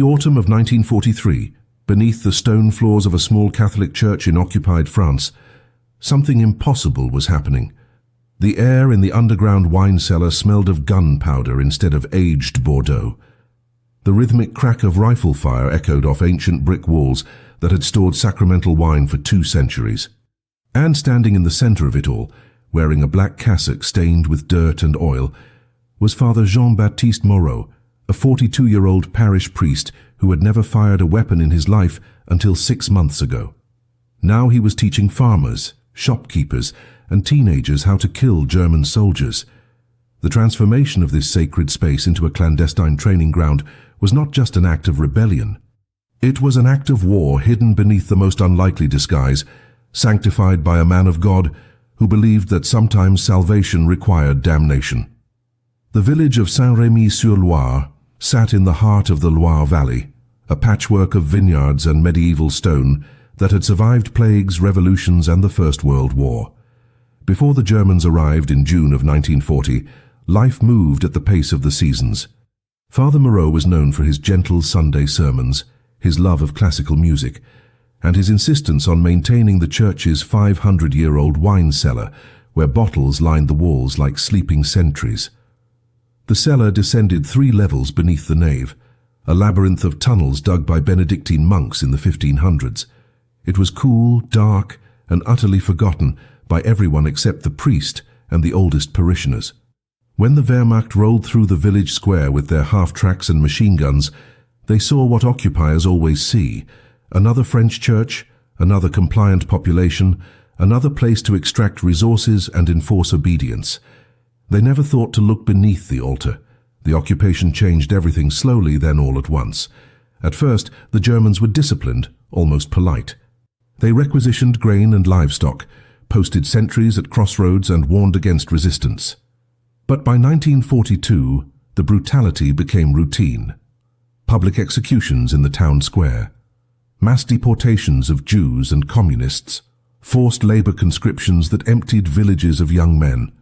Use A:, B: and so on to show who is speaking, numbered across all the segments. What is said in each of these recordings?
A: autumn of 1943, beneath the stone floors of a small Catholic church in occupied France, something impossible was happening. The air in the underground wine cellar smelled of gunpowder instead of aged Bordeaux. The rhythmic crack of rifle fire echoed off ancient brick walls that had stored sacramental wine for 2 centuries. And standing in the center of it all, wearing a black cassock stained with dirt and oil, was Father Jean-Baptiste Moreau, a 42-year-old parish priest who had never fired a weapon in his life until 6 months ago. Now he was teaching farmers, shopkeepers, and teenagers how to kill German soldiers. The transformation of this sacred space into a clandestine training ground was not just an act of rebellion. It was an act of war hidden beneath the most unlikely disguise, sanctified by a man of God who believed that sometimes salvation required damnation. The village of Saint-Rémy-sur-Loire sat in the heart of the Loire Valley, a patchwork of vineyards and medieval stone that had survived plagues, revolutions, and the First World War. Before the Germans arrived in June of 1940, life moved at the pace of the seasons. Father Moreau was known for his gentle Sunday sermons, his love of classical music, and his insistence on maintaining the church's 500-year-old wine cellar, where bottles lined the walls like sleeping sentries. The cellar descended 3 levels beneath the nave, a labyrinth of tunnels dug by Benedictine monks in the 1500s. It was cool, dark, and utterly forgotten by everyone except the priest and the oldest parishioners. When the Wehrmacht rolled through the village square with their half-tracks and machine guns, they saw what occupiers always see: another French church, another compliant population, another place to extract resources and enforce obedience. They never thought to look beneath the altar. The occupation changed everything slowly, then all at once. At first, the Germans were disciplined, almost polite. They requisitioned grain and livestock, posted sentries at crossroads, and warned against resistance. But by 1942, the brutality became routine. Public executions in the town square, mass deportations of Jews and communists, forced labor conscriptions that emptied villages of young men.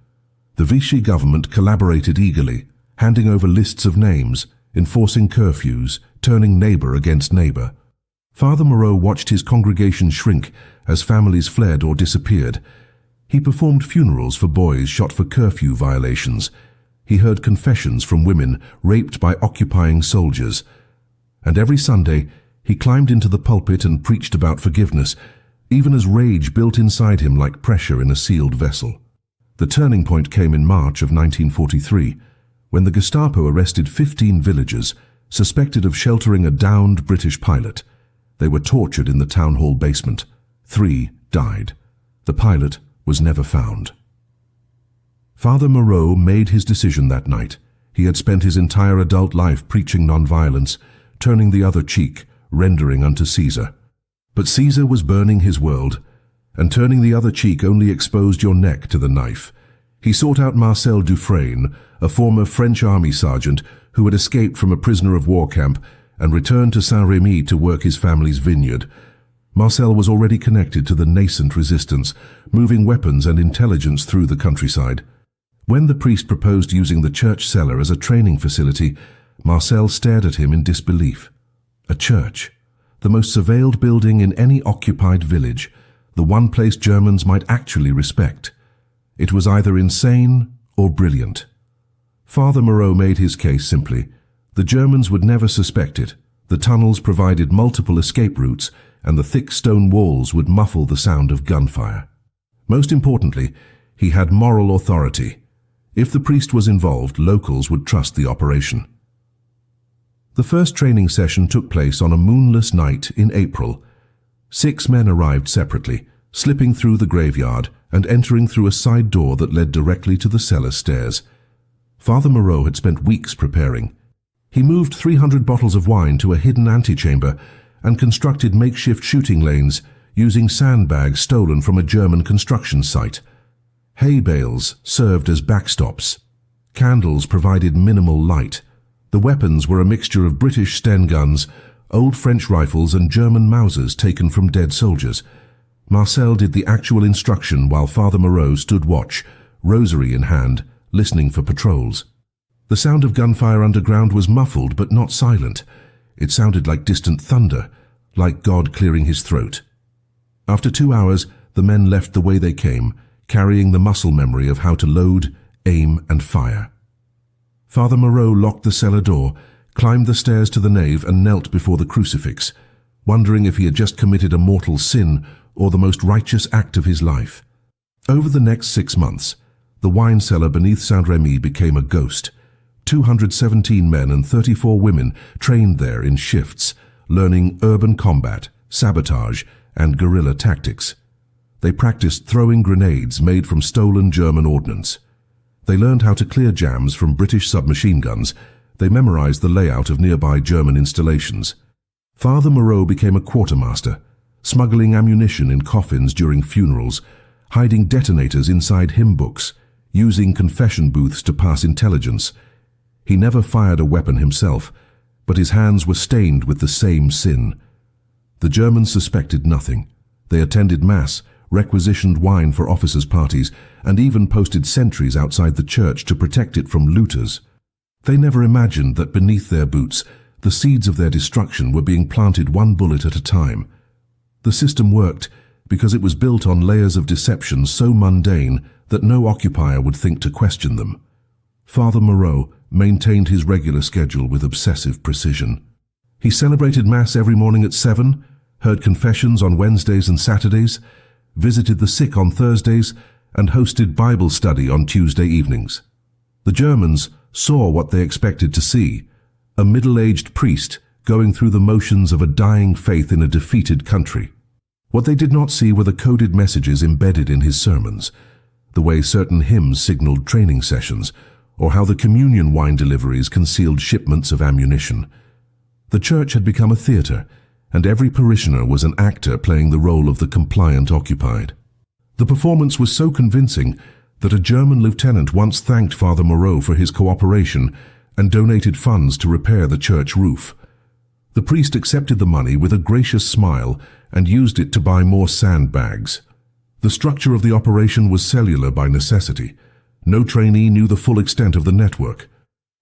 A: The Vichy government collaborated eagerly, handing over lists of names, enforcing curfews, turning neighbor against neighbor. Father Moreau watched his congregation shrink as families fled or disappeared. He performed funerals for boys shot for curfew violations. He heard confessions from women raped by occupying soldiers. And every Sunday, he climbed into the pulpit and preached about forgiveness, even as rage built inside him like pressure in a sealed vessel. The turning point came in March of 1943, when the Gestapo arrested 15 villagers suspected of sheltering a downed British pilot. They were tortured in the town hall basement. 3 died. The pilot was never found. Father Moreau made his decision that night. He had spent his entire adult life preaching nonviolence, turning the other cheek, rendering unto Caesar. But Caesar was burning his world, and turning the other cheek only exposed your neck to the knife. He sought out Marcel Dufresne, a former French army sergeant who had escaped from a prisoner of war camp and returned to Saint-Rémy to work his family's vineyard. Marcel was already connected to the nascent resistance, moving weapons and intelligence through the countryside. When the priest proposed using the church cellar as a training facility, Marcel stared at him in disbelief. A church, the most surveilled building in any occupied village, the one place Germans might actually respect. It was either insane or brilliant. Father Moreau made his case simply. The Germans would never suspect it. The tunnels provided multiple escape routes, and the thick stone walls would muffle the sound of gunfire. Most importantly, he had moral authority. If the priest was involved, locals would trust the operation. The first training session took place on a moonless night in April. 6 men arrived separately, slipping through the graveyard and entering through a side door that led directly to the cellar stairs. Father Moreau had spent weeks preparing. He moved 300 bottles of wine to a hidden antechamber and constructed makeshift shooting lanes using sandbags stolen from a German construction site. Hay bales served as backstops. Candles provided minimal light. The weapons were a mixture of British Sten guns, old French rifles, and German Mausers taken from dead soldiers. Marcel did the actual instruction while Father Moreau stood watch, rosary in hand, listening for patrols. The sound of gunfire underground was muffled but not silent. It sounded like distant thunder, like God clearing his throat. After 2 hours, the men left the way they came, carrying the muscle memory of how to load, aim, and fire. Father Moreau locked the cellar door, climbed the stairs to the nave, and knelt before the crucifix, wondering if he had just committed a mortal sin or the most righteous act of his life. Over the next 6 months, the wine cellar beneath Saint-Rémy became a ghost. 217 men and 34 women trained there in shifts, learning urban combat, sabotage, and guerrilla tactics. They practiced throwing grenades made from stolen German ordnance. They learned how to clear jams from British submachine guns. They memorized the layout of nearby German installations. Father Moreau became a quartermaster, smuggling ammunition in coffins during funerals, hiding detonators inside hymn books, using confession booths to pass intelligence. He never fired a weapon himself, but his hands were stained with the same sin. The Germans suspected nothing. They attended mass, requisitioned wine for officers' parties, and even posted sentries outside the church to protect it from looters. They never imagined that beneath their boots, the seeds of their destruction were being planted one bullet at a time. The system worked because it was built on layers of deception so mundane that no occupier would think to question them. Father Moreau maintained his regular schedule with obsessive precision. He celebrated Mass every morning at 7, heard confessions on Wednesdays and Saturdays, visited the sick on Thursdays, and hosted Bible study on Tuesday evenings. The Germans saw what they expected to see, a middle-aged priest going through the motions of a dying faith in a defeated country. What they did not see were the coded messages embedded in his sermons, the way certain hymns signaled training sessions, or how the communion wine deliveries concealed shipments of ammunition. The church had become a theater, and every parishioner was an actor playing the role of the compliant occupied. The performance was so convincing that a German lieutenant once thanked Father Moreau for his cooperation and donated funds to repair the church roof. The priest accepted the money with a gracious smile and used it to buy more sandbags. The structure of the operation was cellular by necessity. No trainee knew the full extent of the network.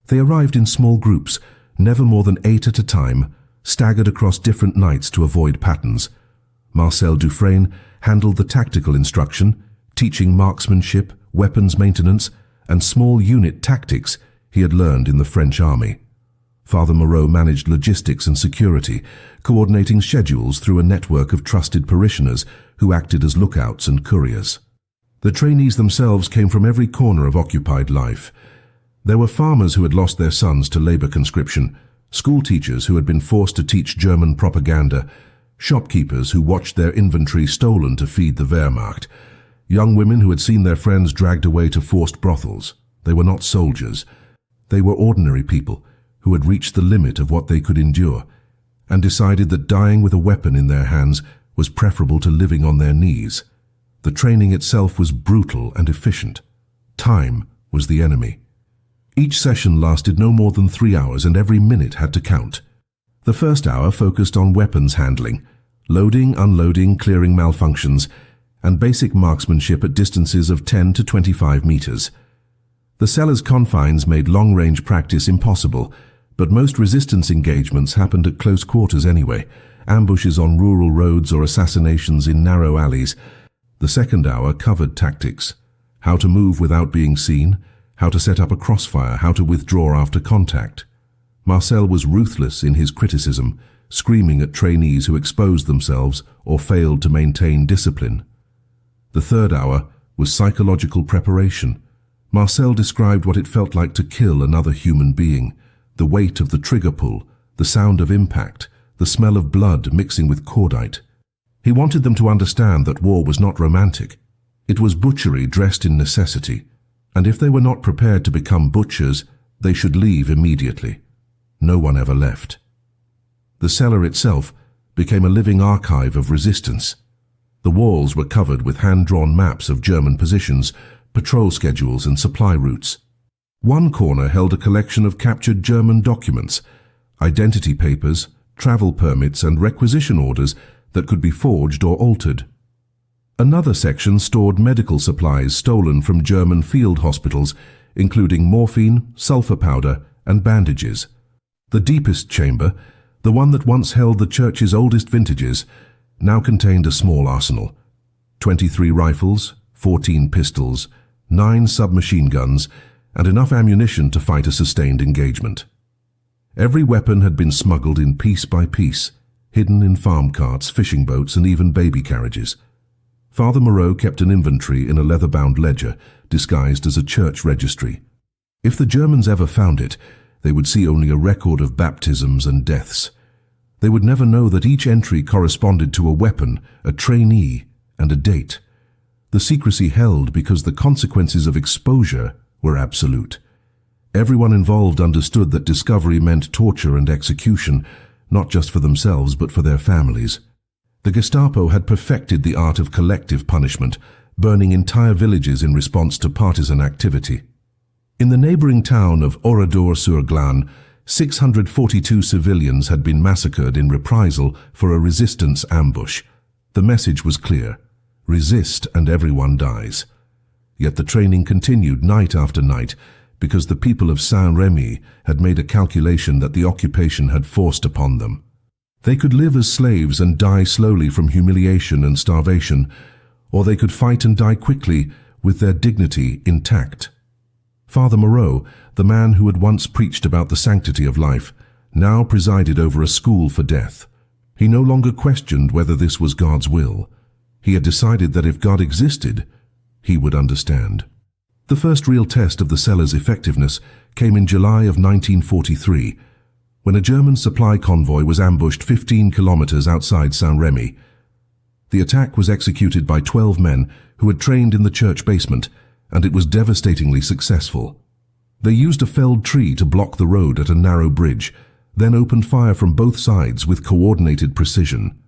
A: They arrived in small groups, never more than 8 at a time, staggered across different nights to avoid patterns. Marcel Dufresne handled the tactical instruction, teaching marksmanship, weapons maintenance, and small unit tactics he had learned in the French army. Father Moreau managed logistics and security, coordinating schedules through a network of trusted parishioners who acted as lookouts and couriers. The trainees themselves came from every corner of occupied life. There were farmers who had lost their sons to labor conscription, school teachers who had been forced to teach German propaganda, shopkeepers who watched their inventory stolen to feed the Wehrmacht, young women who had seen their friends dragged away to forced brothels. They were not soldiers. They were ordinary people who had reached the limit of what they could endure and decided that dying with a weapon in their hands was preferable to living on their knees. The training itself was brutal and efficient. Time was the enemy. Each session lasted no more than 3 hours, and every minute had to count. The first hour focused on weapons handling, loading, unloading, clearing malfunctions, and basic marksmanship at distances of 10 to 25 meters. The cellar's confines made long-range practice impossible, but most resistance engagements happened at close quarters anyway, ambushes on rural roads or assassinations in narrow alleys. The second hour covered tactics, how to move without being seen, how to set up a crossfire, how to withdraw after contact. Marcel was ruthless in his criticism, screaming at trainees who exposed themselves or failed to maintain discipline. The third hour was psychological preparation. Marcel described what it felt like to kill another human being, the weight of the trigger pull, the sound of impact, the smell of blood mixing with cordite. He wanted them to understand that war was not romantic. It was butchery dressed in necessity, and if they were not prepared to become butchers, they should leave immediately. No one ever left. The cellar itself became a living archive of resistance. The walls were covered with hand-drawn maps of German positions, patrol schedules and supply routes. One corner held a collection of captured German documents, identity papers, travel permits and requisition orders that could be forged or altered. Another section stored medical supplies stolen from German field hospitals, including morphine, sulfur powder, and bandages. The deepest chamber, The one that once held the church's oldest vintages now contained a small arsenal. 23 rifles, 14 pistols, 9 submachine guns, and enough ammunition to fight a sustained engagement. Every weapon had been smuggled in piece by piece, hidden in farm carts, fishing boats, and even baby carriages. Father Moreau kept an inventory in a leather-bound ledger, disguised as a church registry. If the Germans ever found it, they would see only a record of baptisms and deaths. They would never know that each entry corresponded to a weapon, a trainee, and a date. The secrecy held because the consequences of exposure were absolute. Everyone involved understood that discovery meant torture and execution, not just for themselves but for their families. The Gestapo had perfected the art of collective punishment, burning entire villages in response to partisan activity. In the neighboring town of Oradour-sur-Glane, 642 civilians had been massacred in reprisal for a resistance ambush. The message was clear: resist and everyone dies. Yet the training continued night after night because the people of Saint-Rémy had made a calculation that the occupation had forced upon them. They could live as slaves and die slowly from humiliation and starvation, or they could fight and die quickly with their dignity intact. Father Moreau, the man who had once preached about the sanctity of life, now presided over a school for death. He no longer questioned whether this was God's will. He had decided that if God existed, he would understand. The first real test of the Cellar's effectiveness came in July of 1943, when a German supply convoy was ambushed 15 kilometers outside Saint-Rémy. The attack was executed by 12 men who had trained in the church basement, and it was devastatingly successful. They used a felled tree to block the road at a narrow bridge, then opened fire from both sides with coordinated precision.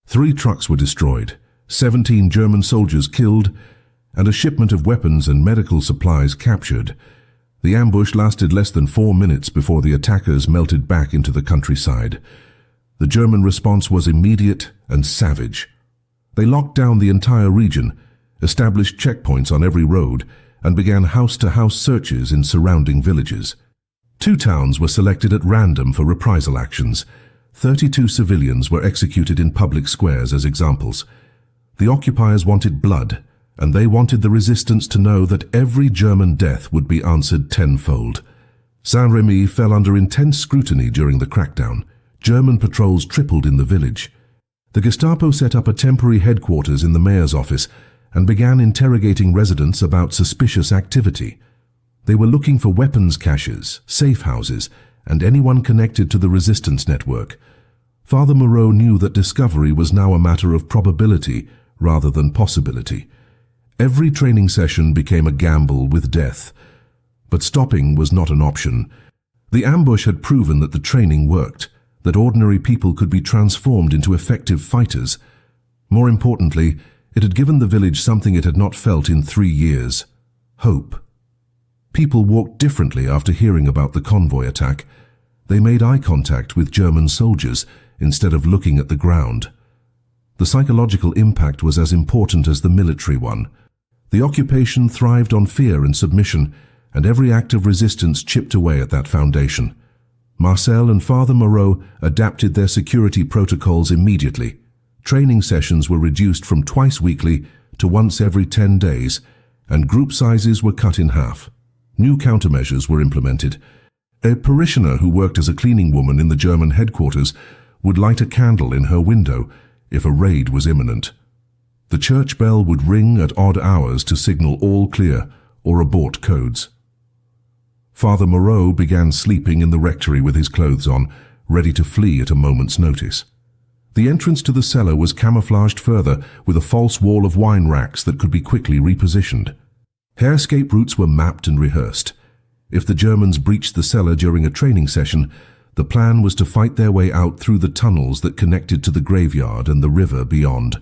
A: 3 trucks were destroyed, 17 German soldiers killed, and a shipment of weapons and medical supplies captured. The ambush lasted less than 4 minutes before the attackers melted back into the countryside. The German response was immediate and savage. They locked down the entire region, established checkpoints on every road, and began house-to-house searches in surrounding villages. 2 towns were selected at random for reprisal actions. 32 civilians were executed in public squares as examples. The occupiers wanted blood, and they wanted the resistance to know that every German death would be answered tenfold. Saint-Rémy fell under intense scrutiny during the crackdown. German patrols tripled in the village. The Gestapo set up a temporary headquarters in the mayor's office and began interrogating residents about suspicious activity. They were looking for weapons caches, safe houses, and anyone connected to the resistance network. Father Moreau knew that discovery was now a matter of probability rather than possibility. Every training session became a gamble with death. But stopping was not an option. The ambush had proven that the training worked, that ordinary people could be transformed into effective fighters. More importantly, it had given the village something it had not felt in 3 years: hope. People walked differently after hearing about the convoy attack. They made eye contact with German soldiers instead of looking at the ground. The psychological impact was as important as the military one. The occupation thrived on fear and submission, and every act of resistance chipped away at that foundation. Marcel and Father Moreau adapted their security protocols immediately. Training sessions were reduced from twice weekly to once every 10 days, and group sizes were cut in half. New countermeasures were implemented. A parishioner who worked as a cleaning woman in the German headquarters would light a candle in her window if a raid was imminent. The church bell would ring at odd hours to signal all clear or abort codes. Father Moreau began sleeping in the rectory with his clothes on, ready to flee at a moment's notice. The entrance to the cellar was camouflaged further with a false wall of wine racks that could be quickly repositioned. Escape routes were mapped and rehearsed. If the Germans breached the cellar during a training session, the plan was to fight their way out through the tunnels that connected to the graveyard and the river beyond.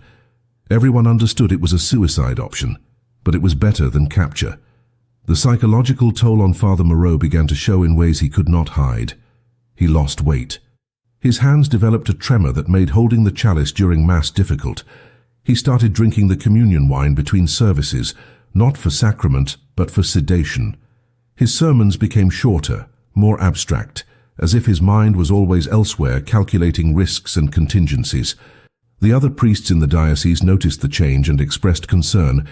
A: Everyone understood it was a suicide option, but it was better than capture. The psychological toll on Father Moreau began to show in ways he could not hide. He lost weight. His hands developed a tremor that made holding the chalice during Mass difficult. He started drinking the communion wine between services, not for sacrament, but for sedation. His sermons became shorter, more abstract, as if his mind was always elsewhere, calculating risks and contingencies. The other priests in the diocese noticed the change and expressed concern,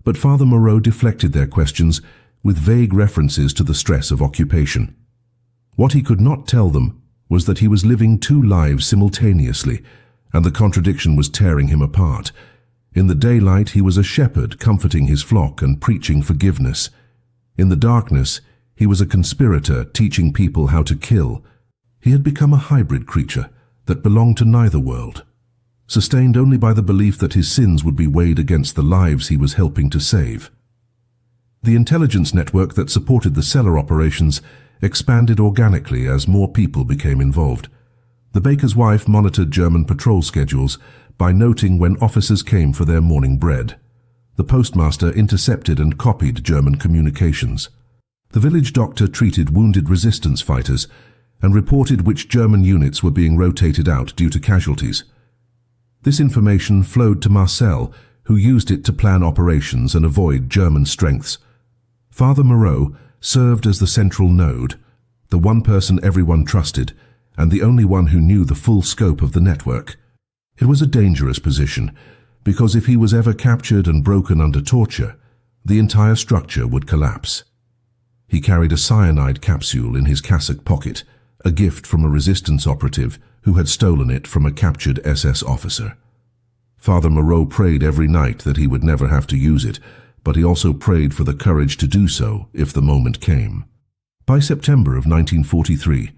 A: but Father Moreau deflected their questions with vague references to the stress of occupation. What he could not tell them was that he was living two lives simultaneously, and the contradiction was tearing him apart. In the daylight, he was a shepherd comforting his flock and preaching forgiveness. In the darkness, he was a conspirator teaching people how to kill. He had become a hybrid creature that belonged to neither world, sustained only by the belief that his sins would be weighed against the lives he was helping to save. The intelligence network that supported the Cellar operations expanded organically as more people became involved. The baker's wife monitored German patrol schedules by noting when officers came for their morning bread. The postmaster intercepted and copied German communications. The village doctor treated wounded resistance fighters and reported which German units were being rotated out due to casualties. This information flowed to Marcel, who used it to plan operations and avoid German strengths. Father Moreau served as the central node, the one person everyone trusted, and the only one who knew the full scope of the network. It was a dangerous position, because if he was ever captured and broken under torture, the entire structure would collapse. He carried a cyanide capsule in his cassock pocket, a gift from a resistance operative who had stolen it from a captured SS officer. Father Moreau prayed every night that he would never have to use it, but he also prayed for the courage to do so if the moment came. By September of 1943,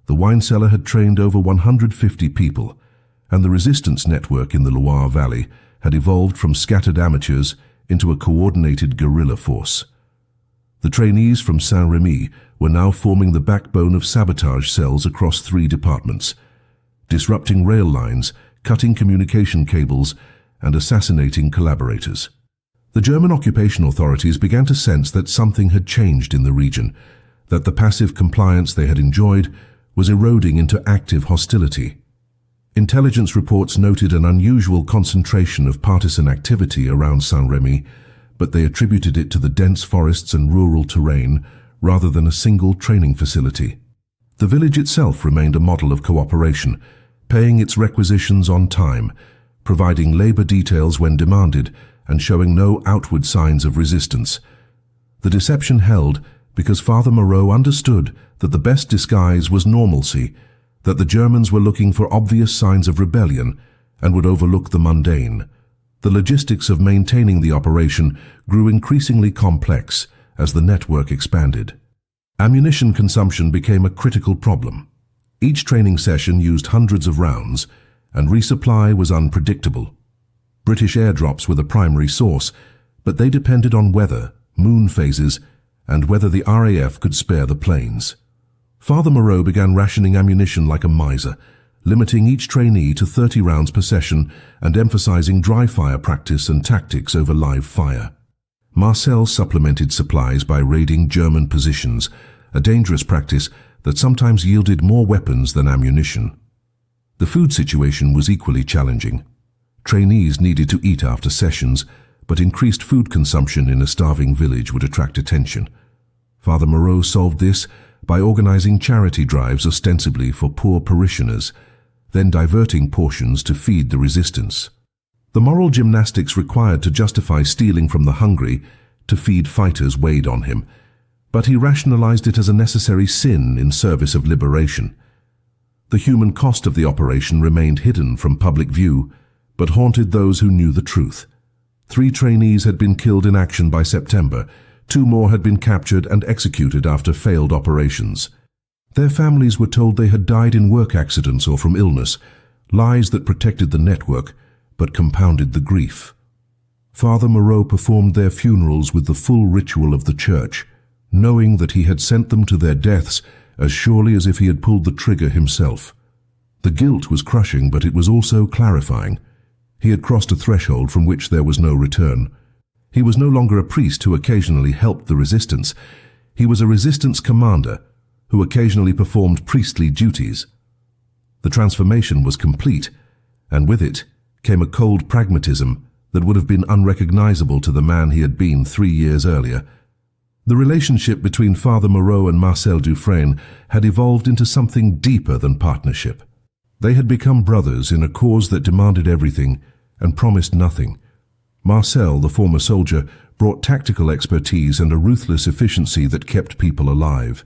A: the wine cellar had trained over 150 people, and the resistance network in the Loire Valley had evolved from scattered amateurs into a coordinated guerrilla force. The trainees from Saint-Remy were now forming the backbone of sabotage cells across 3 departments, disrupting rail lines, cutting communication cables, and assassinating collaborators. The German occupation authorities began to sense that something had changed in the region, that the passive compliance they had enjoyed was eroding into active hostility. Intelligence reports noted an unusual concentration of partisan activity around Saint-Remy, but they attributed it to the dense forests and rural terrain rather than a single training facility. The village itself remained a model of cooperation, paying its requisitions on time, providing labor details when demanded, and showing no outward signs of resistance. The deception held because Father Moreau understood that the best disguise was normalcy, that the Germans were looking for obvious signs of rebellion and would overlook the mundane. The logistics of maintaining the operation grew increasingly complex as the network expanded. Ammunition consumption became a critical problem. Each training session used hundreds of rounds, and resupply was unpredictable. British airdrops were the primary source, but they depended on weather, moon phases, and whether the RAF could spare the planes. Father Moreau began rationing ammunition like a miser, limiting each trainee to 30 rounds per session and emphasizing dry fire practice and tactics over live fire. Marcel supplemented supplies by raiding German positions, a dangerous practice that sometimes yielded more weapons than ammunition. The food situation was equally challenging. Trainees needed to eat after sessions, but increased food consumption in a starving village would attract attention. Father Moreau solved this by organizing charity drives ostensibly for poor parishioners, then diverting portions to feed the resistance. The moral gymnastics required to justify stealing from the hungry to feed fighters weighed on him, but he rationalized it as a necessary sin in service of liberation. The human cost of the operation remained hidden from public view, but haunted those who knew the truth. 3 trainees had been killed in action by September. 2 more had been captured and executed after failed operations. Their families were told they had died in work accidents or from illness, lies that protected the network but compounded the grief. Father Moreau performed their funerals with the full ritual of the church, knowing that he had sent them to their deaths as surely as if he had pulled the trigger himself. The guilt was crushing, but it was also clarifying. He had crossed a threshold from which there was no return. He was no longer a priest who occasionally helped the resistance. He was a resistance commander who occasionally performed priestly duties. The transformation was complete, and with it came a cold pragmatism that would have been unrecognizable to the man he had been 3 years earlier. The relationship between Father Moreau and Marcel Dufresne had evolved into something deeper than partnership. They had become brothers in a cause that demanded everything and promised nothing. Marcel, the former soldier, brought tactical expertise and a ruthless efficiency that kept people alive.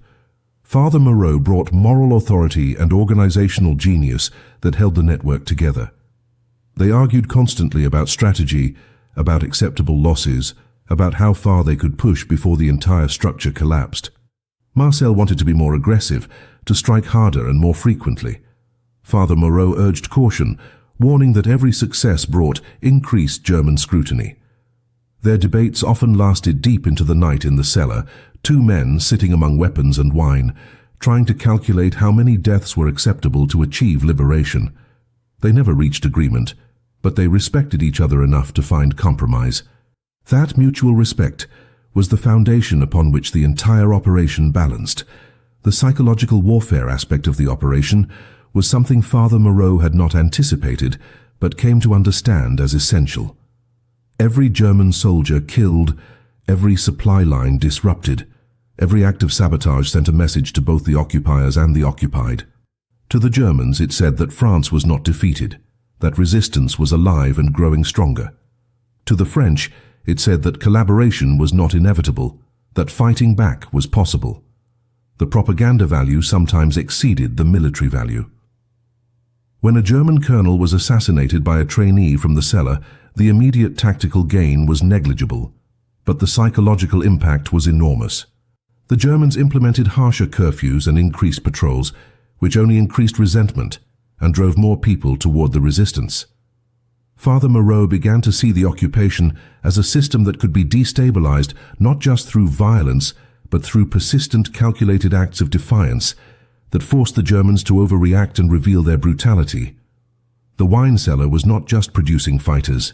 A: Father Moreau brought moral authority and organizational genius that held the network together. They argued constantly about strategy, about acceptable losses, about how far they could push before the entire structure collapsed. Marcel wanted to be more aggressive, to strike harder and more frequently. Father Moreau urged caution, warning that every success brought increased German scrutiny. Their debates often lasted deep into the night in the cellar, two men sitting among weapons and wine, trying to calculate how many deaths were acceptable to achieve liberation. They never reached agreement, but they respected each other enough to find compromise. That mutual respect was the foundation upon which the entire operation balanced. The psychological warfare aspect of the operation was something Father Moreau had not anticipated, but came to understand as essential. Every German soldier killed, every supply line disrupted, every act of sabotage sent a message to both the occupiers and the occupied. To the Germans it said that France was not defeated, that resistance was alive and growing stronger. To the French, it said that collaboration was not inevitable, that fighting back was possible. The propaganda value sometimes exceeded the military value. When a German colonel was assassinated by a trainee from the cellar, the immediate tactical gain was negligible, but the psychological impact was enormous. The Germans implemented harsher curfews and increased patrols, which only increased resentment and drove more people toward the resistance. Father Moreau began to see the occupation as a system that could be destabilized not just through violence, but through persistent, calculated acts of defiance that forced the Germans to overreact and reveal their brutality. The wine cellar was not just producing fighters.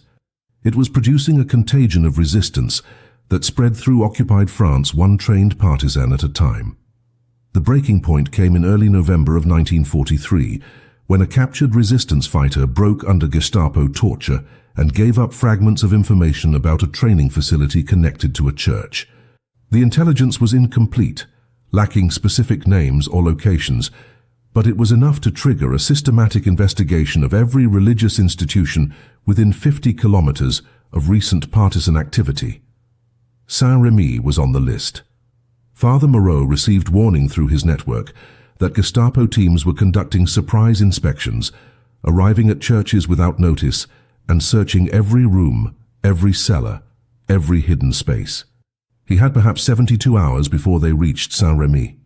A: It was producing a contagion of resistance that spread through occupied France, one trained partisan at a time. The breaking point came in early November of 1943, when a captured resistance fighter broke under Gestapo torture and gave up fragments of information about a training facility connected to a church. The intelligence was incomplete, lacking specific names or locations, but it was enough to trigger a systematic investigation of every religious institution within 50 kilometers of recent partisan activity. Saint-Remy was on the list. Father Moreau received warning through his network that Gestapo teams were conducting surprise inspections, arriving at churches without notice and searching every room, every cellar, every hidden space. He had perhaps 72 hours before they reached Saint-Remy.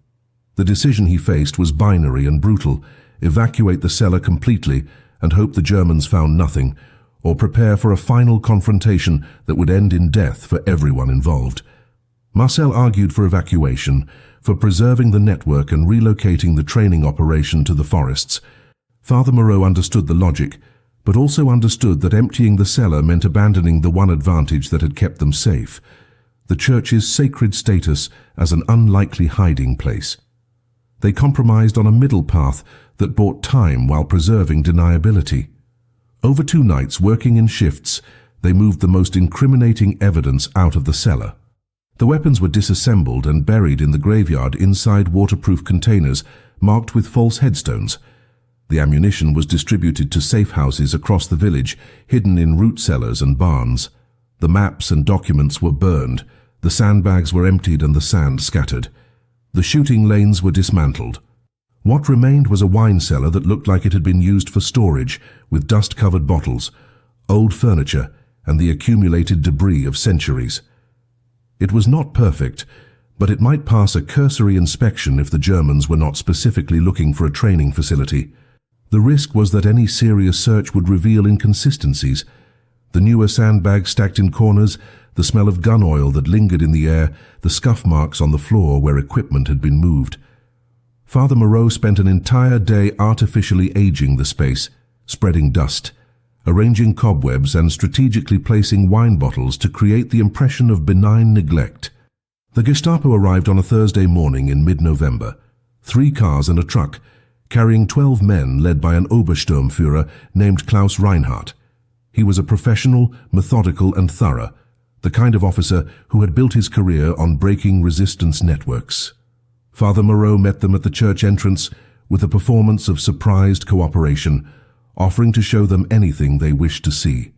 A: The decision he faced was binary and brutal: evacuate the cellar completely and hope the Germans found nothing, or prepare for a final confrontation that would end in death for everyone involved. Marcel argued for evacuation, for preserving the network and relocating the training operation to the forests. Father Moreau understood the logic, but also understood that emptying the cellar meant abandoning the one advantage that had kept them safe: the church's sacred status as an unlikely hiding place. They compromised on a middle path that bought time while preserving deniability. Over 2 nights, working in shifts, they moved the most incriminating evidence out of the cellar. The weapons were disassembled and buried in the graveyard inside waterproof containers marked with false headstones. The ammunition was distributed to safe houses across the village, hidden in root cellars and barns. The maps and documents were burned, the sandbags were emptied and the sand scattered. The shooting lanes were dismantled. What remained was a wine cellar that looked like it had been used for storage, with dust-covered bottles, old furniture, and the accumulated debris of centuries. It was not perfect, but it might pass a cursory inspection if the Germans were not specifically looking for a training facility. The risk was that any serious search would reveal inconsistencies: the newer sandbags stacked in corners, the smell of gun oil that lingered in the air, the scuff marks on the floor where equipment had been moved. Father Moreau spent an entire day artificially aging the space, spreading dust, arranging cobwebs and strategically placing wine bottles to create the impression of benign neglect. The Gestapo arrived on a Thursday morning in mid-November, 3 cars and a truck, carrying 12 men led by an Obersturmführer named Klaus Reinhardt. He was a professional, methodical and thorough, the kind of officer who had built his career on breaking resistance networks. Father Moreau met them at the church entrance with a performance of surprised cooperation, offering to show them anything they wished to see.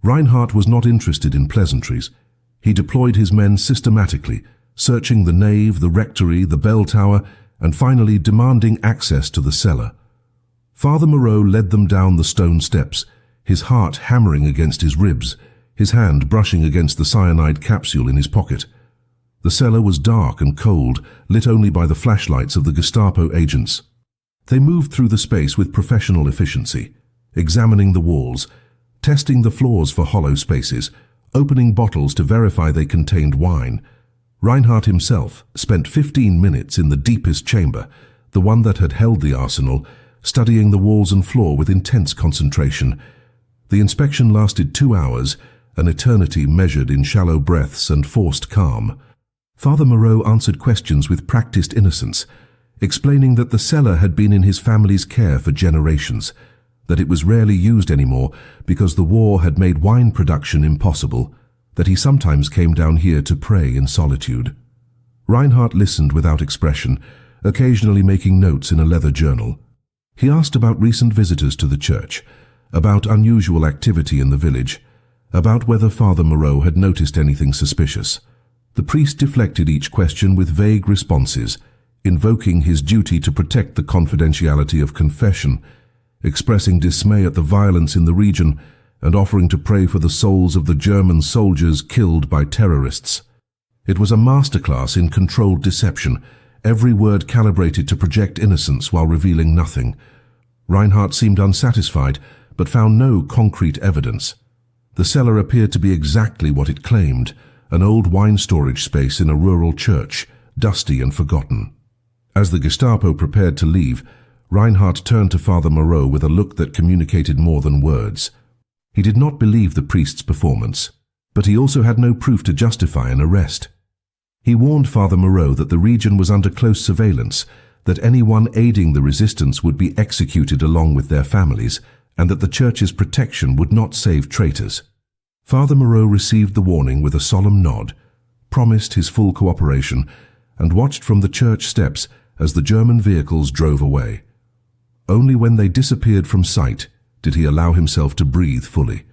A: Reinhardt was not interested in pleasantries. He deployed his men systematically, searching the nave, the rectory, the bell tower, and finally demanding access to the cellar. Father Moreau led them down the stone steps, his heart hammering against his ribs, his hand brushing against the cyanide capsule in his pocket. The cellar was dark and cold, lit only by the flashlights of the Gestapo agents. They moved through the space with professional efficiency, examining the walls, testing the floors for hollow spaces, opening bottles to verify they contained wine. Reinhardt himself spent 15 minutes in the deepest chamber, the one that had held the arsenal, studying the walls and floor with intense concentration. The inspection lasted 2 hours, an eternity measured in shallow breaths and forced calm. Father Moreau answered questions with practiced innocence, explaining that the cellar had been in his family's care for generations, that it was rarely used anymore because the war had made wine production impossible, that he sometimes came down here to pray in solitude. Reinhardt listened without expression, occasionally making notes in a leather journal. He asked about recent visitors to the church, about unusual activity in the village, about whether Father Moreau had noticed anything suspicious. The priest deflected each question with vague responses, invoking his duty to protect the confidentiality of confession, expressing dismay at the violence in the region, and offering to pray for the souls of the German soldiers killed by terrorists. It was a masterclass in controlled deception, every word calibrated to project innocence while revealing nothing. Reinhardt seemed unsatisfied, but found no concrete evidence. The cellar appeared to be exactly what it claimed, an old wine storage space in a rural church, dusty and forgotten. As the Gestapo prepared to leave, Reinhardt turned to Father Moreau with a look that communicated more than words. He did not believe the priest's performance, but he also had no proof to justify an arrest. He warned Father Moreau that the region was under close surveillance, that anyone aiding the resistance would be executed along with their families, and that the church's protection would not save traitors. Father Moreau received the warning with a solemn nod, promised his full cooperation, and watched from the church steps as the German vehicles drove away. Only when they disappeared from sight did he allow himself to breathe fully.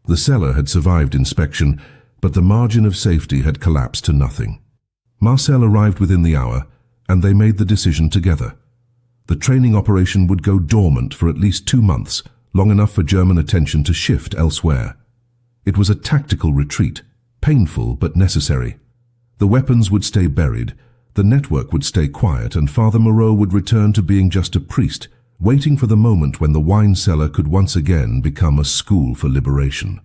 A: The cellar had survived inspection, but the margin of safety had collapsed to nothing. Marcel arrived within the hour, and they made the decision together. The training operation would go dormant for at least 2 months, long enough for German attention to shift elsewhere. It was a tactical retreat, painful but necessary. The weapons would stay buried, the network would stay quiet, and Father Moreau would return to being just a priest, waiting for the moment when the wine cellar could once again become a school for liberation.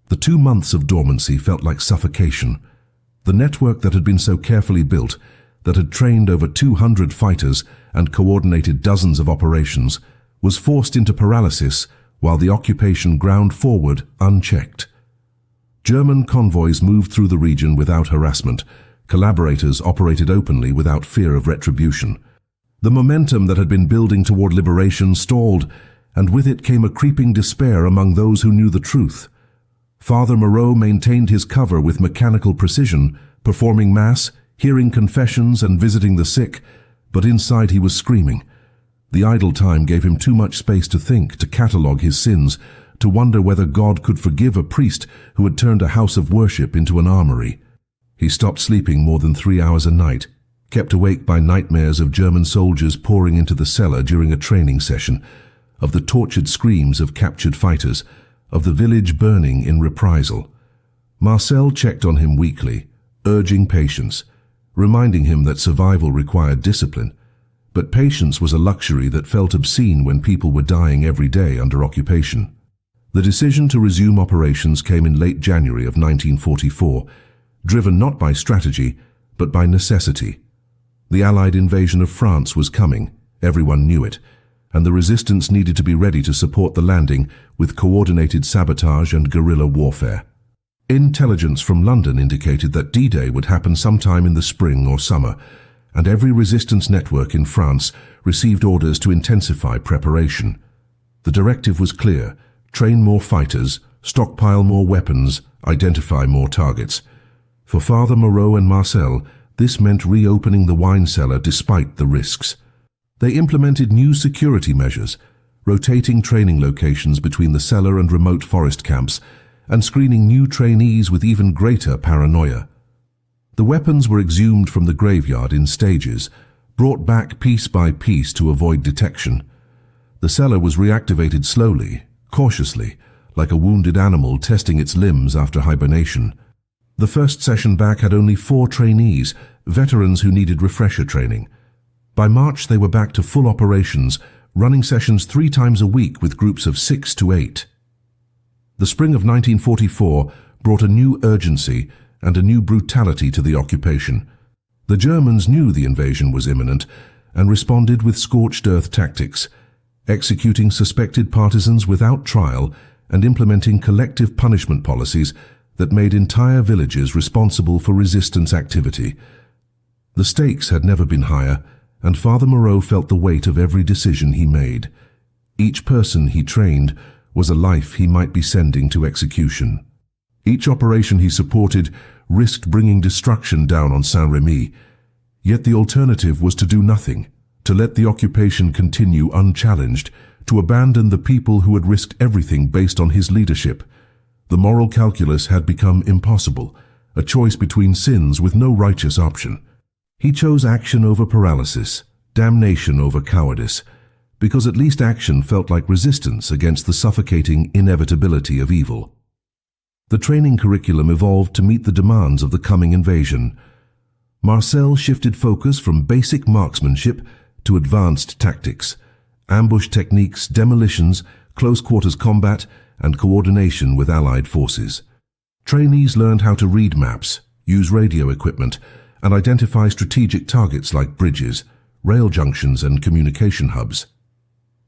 A: The 2 months of dormancy felt like suffocation. The network that had been so carefully built, that had trained over 200 fighters and coordinated dozens of operations, was forced into paralysis while the occupation ground forward unchecked. German convoys moved through the region without harassment. Collaborators operated openly without fear of retribution. The momentum that had been building toward liberation stalled, and with it came a creeping despair among those who knew the truth. Father Moreau maintained his cover with mechanical precision, performing Mass, hearing confessions and visiting the sick, but inside he was screaming. The idle time gave him too much space to think, to catalogue his sins, to wonder whether God could forgive a priest who had turned a house of worship into an armory. He stopped sleeping more than 3 hours a night, kept awake by nightmares of German soldiers pouring into the cellar during a training session, of the tortured screams of captured fighters, of the village burning in reprisal. Marcel checked on him weekly, urging patience, reminding him that survival required discipline. But patience was a luxury that felt obscene when people were dying every day under occupation. The decision to resume operations came in late January of 1944, driven not by strategy, but by necessity. The Allied invasion of France was coming, everyone knew it, and the resistance needed to be ready to support the landing with coordinated sabotage and guerrilla warfare. Intelligence from London indicated that D-Day would happen sometime in the spring or summer, and every resistance network in France received orders to intensify preparation. The directive was clear: train more fighters, stockpile more weapons, identify more targets. For Father Moreau and Marcel, this meant reopening the wine cellar despite the risks. They implemented new security measures, rotating training locations between the cellar and remote forest camps, and screening new trainees with even greater paranoia. The weapons were exhumed from the graveyard in stages, brought back piece by piece to avoid detection. The cellar was reactivated slowly, cautiously, like a wounded animal testing its limbs after hibernation. The first session back had only 4 trainees, veterans who needed refresher training. By March they were back to full operations, running sessions 3 times a week with groups of 6 to 8. The spring of 1944 brought a new urgency and a new brutality to the occupation. The Germans knew the invasion was imminent and responded with scorched earth tactics, executing suspected partisans without trial and implementing collective punishment policies that made entire villages responsible for resistance activity. The stakes had never been higher, and Father Moreau felt the weight of every decision he made. Each person he trained was a life he might be sending to execution. Each operation he supported risked bringing destruction down on Saint-Rémy. Yet the alternative was to do nothing, to let the occupation continue unchallenged, to abandon the people who had risked everything based on his leadership. The moral calculus had become impossible, a choice between sins with no righteous option. He chose action over paralysis, damnation over cowardice, because at least action felt like resistance against the suffocating inevitability of evil. The training curriculum evolved to meet the demands of the coming invasion. Marcel shifted focus from basic marksmanship to advanced tactics, ambush techniques, demolitions, close-quarters combat, and coordination with Allied forces. Trainees learned how to read maps, use radio equipment, and identify strategic targets like bridges, rail junctions, and communication hubs.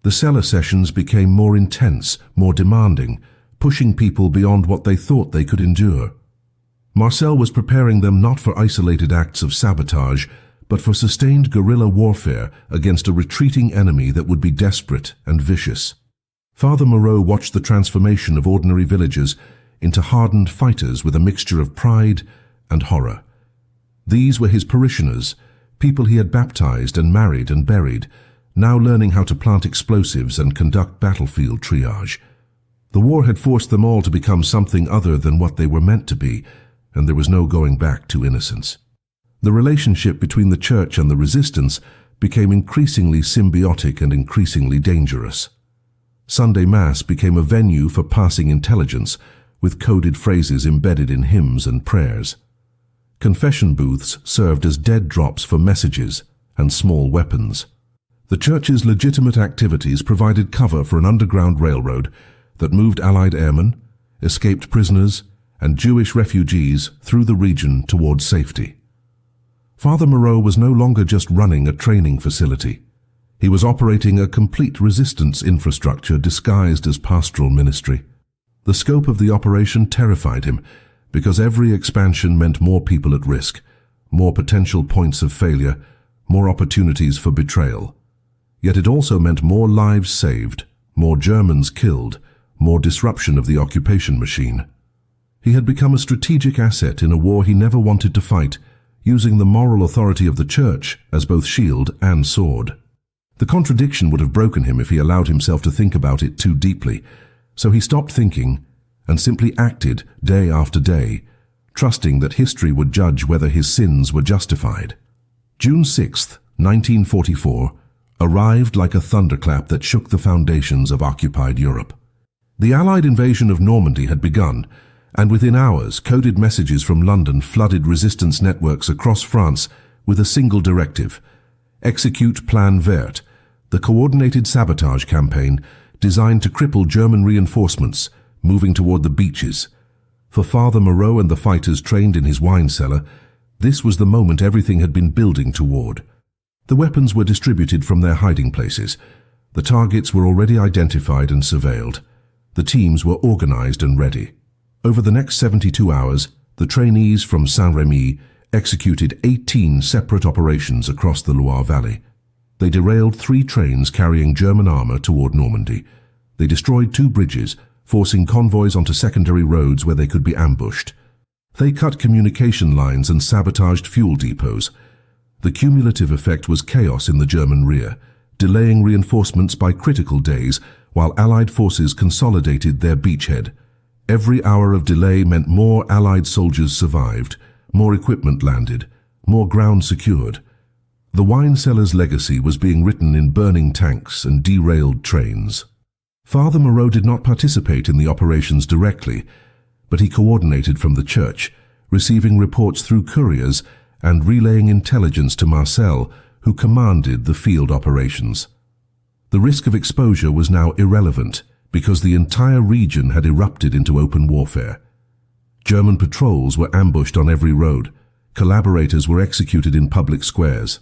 A: The cellar sessions became more intense, more demanding, pushing people beyond what they thought they could endure. Marcel was preparing them not for isolated acts of sabotage, but for sustained guerrilla warfare against a retreating enemy that would be desperate and vicious. Father Moreau watched the transformation of ordinary villagers into hardened fighters with a mixture of pride and horror. These were his parishioners, people he had baptized and married and buried, now learning how to plant explosives and conduct battlefield triage. The war had forced them all to become something other than what they were meant to be, and there was no going back to innocence. The relationship between the church and the resistance became increasingly symbiotic and increasingly dangerous. Sunday Mass became a venue for passing intelligence, with coded phrases embedded in hymns and prayers. Confession booths served as dead drops for messages and small weapons. The church's legitimate activities provided cover for an underground railroad that moved Allied airmen, escaped prisoners, and Jewish refugees through the region towards safety. Father Moreau was no longer just running a training facility. He was operating a complete resistance infrastructure disguised as pastoral ministry. The scope of the operation terrified him, because every expansion meant more people at risk, more potential points of failure, more opportunities for betrayal. Yet it also meant more lives saved, more Germans killed, more disruption of the occupation machine. He had become a strategic asset in a war he never wanted to fight, using the moral authority of the church as both shield and sword. The contradiction would have broken him if he allowed himself to think about it too deeply, so he stopped thinking and simply acted day after day, trusting that history would judge whether his sins were justified. June 6, 1944, arrived like a thunderclap that shook the foundations of occupied Europe. The Allied invasion of Normandy had begun, and within hours, coded messages from London flooded resistance networks across France with a single directive: execute Plan Vert, the coordinated sabotage campaign designed to cripple German reinforcements moving toward the beaches. For Father Moreau and the fighters trained in his wine cellar, this was the moment everything had been building toward. The weapons were distributed from their hiding places. The targets were already identified and surveilled. The teams were organized and ready. Over the next 72 hours, the trainees from Saint-Rémy executed 18 separate operations across the Loire Valley. They derailed 3 trains carrying German armor toward Normandy. They destroyed 2 bridges, forcing convoys onto secondary roads where they could be ambushed. They cut communication lines and sabotaged fuel depots. The cumulative effect was chaos in the German rear, delaying reinforcements by critical days while Allied forces consolidated their beachhead. Every hour of delay meant more Allied soldiers survived, more equipment landed, more ground secured. The wine cellar's legacy was being written in burning tanks and derailed trains. Father Moreau did not participate in the operations directly, but he coordinated from the church, receiving reports through couriers and relaying intelligence to Marcel, who commanded the field operations. The risk of exposure was now irrelevant because the entire region had erupted into open warfare. German patrols were ambushed on every road. Collaborators were executed in public squares.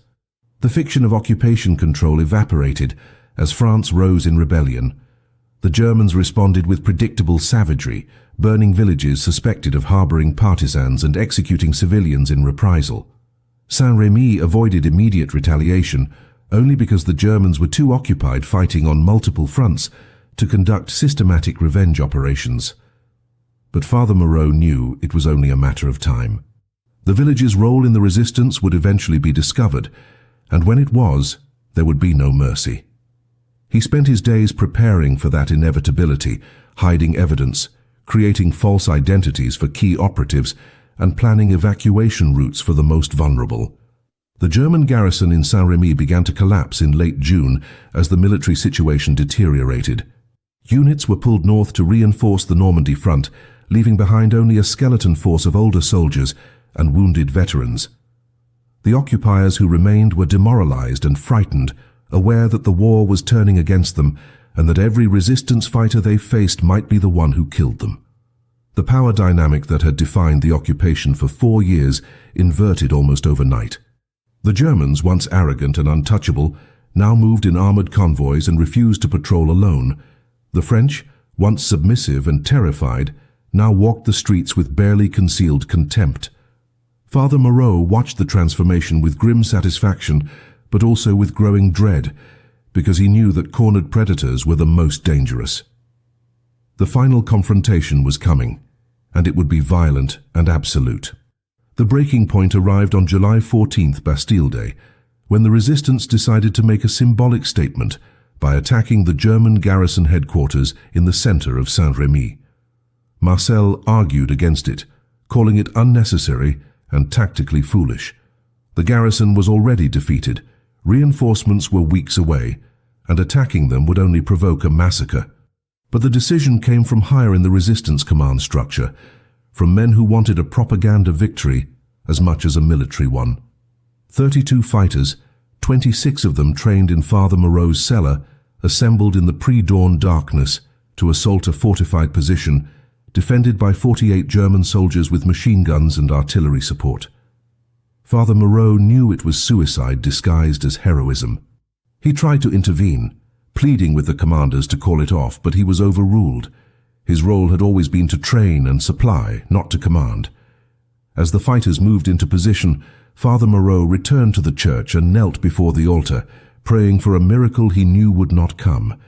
A: The fiction of occupation control evaporated as France rose in rebellion. The Germans responded with predictable savagery, burning villages suspected of harboring partisans and executing civilians in reprisal. Saint-Rémy avoided immediate retaliation only because the Germans were too occupied fighting on multiple fronts to conduct systematic revenge operations. But Father Moreau knew it was only a matter of time. The village's role in the resistance would eventually be discovered, and when it was, there would be no mercy. He spent his days preparing for that inevitability, hiding evidence, creating false identities for key operatives, and planning evacuation routes for the most vulnerable. The German garrison in Saint-Rémy began to collapse in late June as the military situation deteriorated. Units were pulled north to reinforce the Normandy front, leaving behind only a skeleton force of older soldiers and wounded veterans. The occupiers who remained were demoralized and frightened, aware that the war was turning against them and that every resistance fighter they faced might be the one who killed them. The power dynamic that had defined the occupation for 4 years inverted almost overnight. The Germans, once arrogant and untouchable, now moved in armored convoys and refused to patrol alone. The French, once submissive and terrified, now walked the streets with barely concealed contempt. Father Moreau watched the transformation with grim satisfaction, but also with growing dread, because he knew that cornered predators were the most dangerous. The final confrontation was coming, and it would be violent and absolute. The breaking point arrived on July 14th, Bastille Day, when the resistance decided to make a symbolic statement by attacking the German garrison headquarters in the center of Saint-Rémy. Marcel argued against it, calling it unnecessary and tactically foolish. The garrison was already defeated, reinforcements were weeks away, and attacking them would only provoke a massacre. But the decision came from higher in the resistance command structure, from men who wanted a propaganda victory as much as a military one. 32 fighters, 26 of them trained in Father Moreau's cellar, assembled in the pre-dawn darkness to assault a fortified position defended by 48 German soldiers with machine guns and artillery support. Father Moreau knew it was suicide disguised as heroism. He tried to intervene, pleading with the commanders to call it off, but he was overruled. His role had always been to train and supply, not to command. As the fighters moved into position, Father Moreau returned to the church and knelt before the altar, praying for a miracle he knew would not come.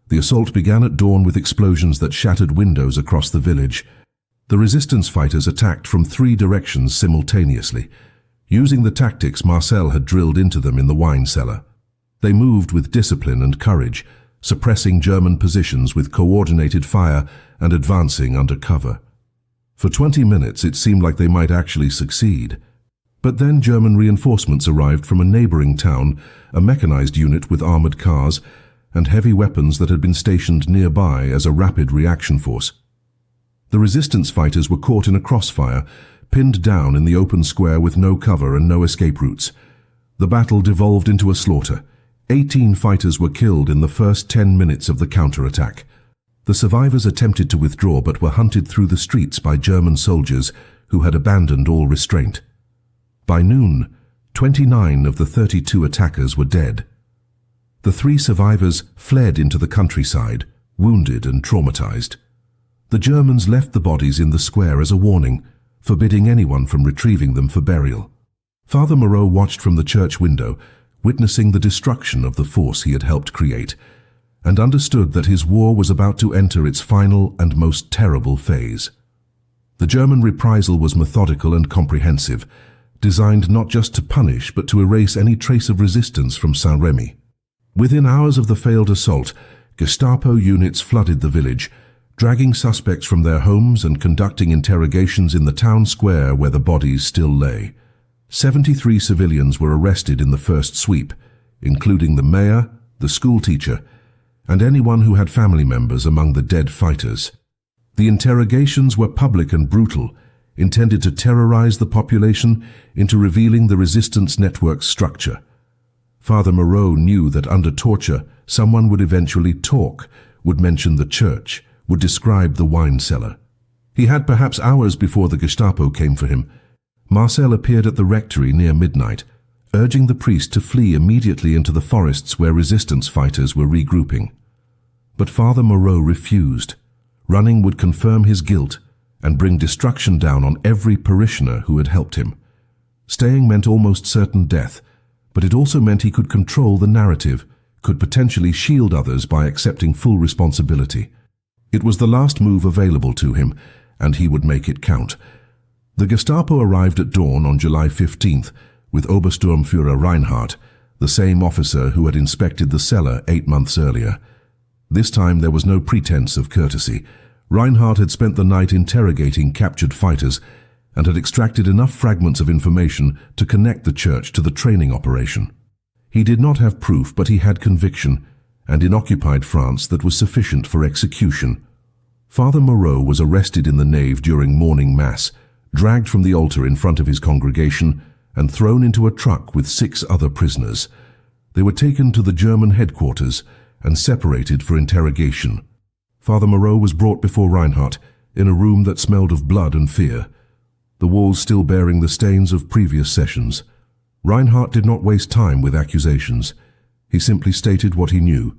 A: The assault began at dawn with explosions that shattered windows across the village. The resistance fighters attacked from 3 directions simultaneously, using the tactics Marcel had drilled into them in the wine cellar. They moved with discipline and courage, suppressing German positions with coordinated fire and advancing under cover. For 20 minutes it seemed like they might actually succeed. But then German reinforcements arrived from a neighboring town, a mechanized unit with armored cars, and heavy weapons that had been stationed nearby as a rapid reaction force. The resistance fighters were caught in a crossfire, pinned down in the open square with no cover and no escape routes. The battle devolved into a slaughter. 18 fighters were killed in the first 10 minutes of the counterattack. The survivors attempted to withdraw but were hunted through the streets by German soldiers who had abandoned all restraint. By noon, 29 of the 32 attackers were dead. The 3 survivors fled into the countryside, wounded and traumatized. The Germans left the bodies in the square as a warning, forbidding anyone from retrieving them for burial. Father Moreau watched from the church window, witnessing the destruction of the force he had helped create. and understood that his war was about to enter its final and most terrible phase. The German reprisal was methodical and comprehensive, designed not just to punish but to erase any trace of resistance from Saint-Rémy. Within hours of the failed assault, Gestapo units flooded the village, dragging suspects from their homes and conducting interrogations in the town square where the bodies still lay. 73 civilians were arrested in the first sweep, including the mayor, the schoolteacher, and anyone who had family members among the dead fighters. The interrogations were public and brutal, intended to terrorize the population into revealing the resistance network's structure. Father Moreau knew that under torture, someone would eventually talk, would mention the church, would describe the wine cellar. He had perhaps hours before the Gestapo came for him. Marcel appeared at the rectory near midnight, urging the priest to flee immediately into the forests where resistance fighters were regrouping. But Father Moreau refused. Running would confirm his guilt and bring destruction down on every parishioner who had helped him. Staying meant almost certain death, but it also meant he could control the narrative, could potentially shield others by accepting full responsibility. It was the last move available to him, and he would make it count. The Gestapo arrived at dawn on July 15th with Obersturmführer Reinhardt, the same officer who had inspected the cellar 8 months earlier. This time there was no pretense of courtesy. Reinhardt had spent the night interrogating captured fighters and had extracted enough fragments of information to connect the church to the training operation. He did not have proof, but he had conviction, and in occupied France that was sufficient for execution. Father Moreau was arrested in the nave during morning mass, dragged from the altar in front of his congregation, and thrown into a truck with 6 other prisoners. They were taken to the German headquarters and separated for interrogation. Father Moreau was brought before Reinhardt in a room that smelled of blood and fear, the walls still bearing the stains of previous sessions. Reinhardt did not waste time with accusations. He simply stated what he knew,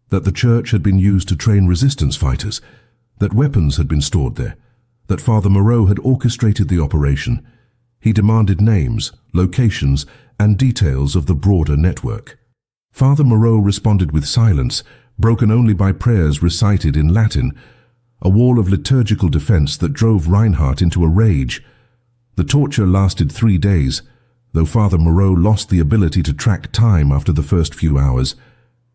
A: that the church had been used to train resistance fighters, that weapons had been stored there, that Father Moreau had orchestrated the operation. He demanded names, locations, and details of the broader network. Father Moreau responded with silence, broken only by prayers recited in Latin, a wall of liturgical defense that drove Reinhardt into a rage. The torture lasted 3 days, though Father Moreau lost the ability to track time after the first few hours.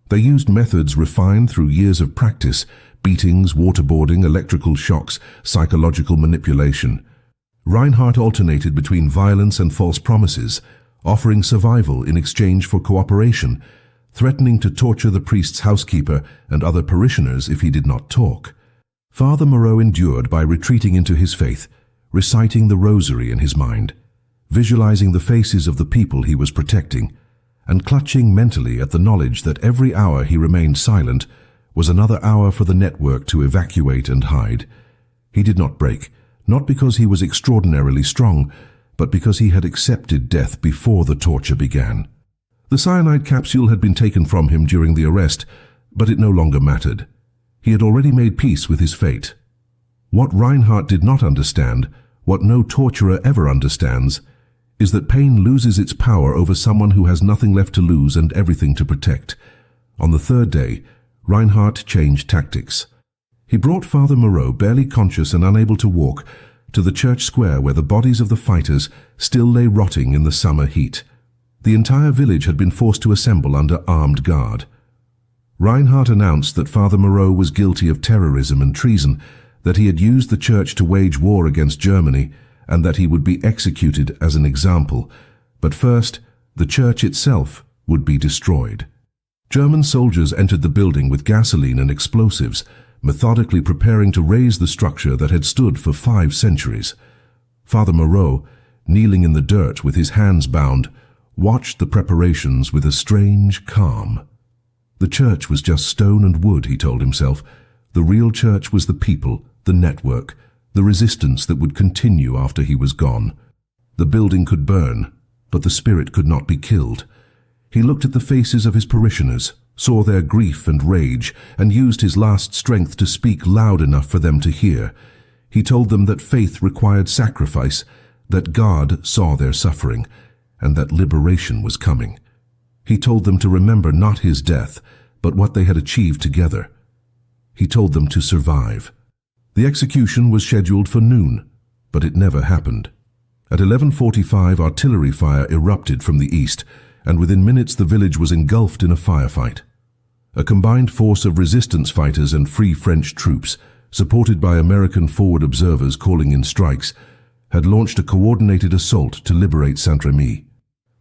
A: They used methods refined through years of practice: beatings, waterboarding, electrical shocks, psychological manipulation. Reinhardt alternated between violence and false promises, offering survival in exchange for cooperation, threatening to torture the priest's housekeeper and other parishioners if he did not talk. Father Moreau endured by retreating into his faith, reciting the rosary in his mind, visualizing the faces of the people he was protecting, and clutching mentally at the knowledge that every hour he remained silent was another hour for the network to evacuate and hide. He did not break, not because he was extraordinarily strong, but because he had accepted death before the torture began. The cyanide capsule had been taken from him during the arrest, but it no longer mattered. He had already made peace with his fate. What Reinhardt did not understand, what no torturer ever understands, is that pain loses its power over someone who has nothing left to lose and everything to protect. On the 3rd day, Reinhardt changed tactics. He brought Father Moreau, barely conscious and unable to walk, to the church square where the bodies of the fighters still lay rotting in the summer heat. The entire village had been forced to assemble under armed guard. Reinhardt announced that Father Moreau was guilty of terrorism and treason, that he had used the church to wage war against Germany, and that he would be executed as an example. But first, the church itself would be destroyed. German soldiers entered the building with gasoline and explosives, methodically preparing to raze the structure that had stood for 5 centuries. Father Moreau, kneeling in the dirt with his hands bound, watched the preparations with a strange calm. The church was just stone and wood, he told himself. The real church was the people, the network, the resistance that would continue after he was gone. The building could burn, but the spirit could not be killed. He looked at the faces of his parishioners, saw their grief and rage, and used his last strength to speak loud enough for them to hear. He told them that faith required sacrifice, that God saw their suffering, and that liberation was coming. He told them to remember not his death, but what they had achieved together. He told them to survive. The execution was scheduled for noon, but it never happened. At 11:45, artillery fire erupted from the east, and within minutes the village was engulfed in a firefight. A combined force of resistance fighters and Free French troops, supported by American forward observers calling in strikes, had launched a coordinated assault to liberate Saint-Rémy.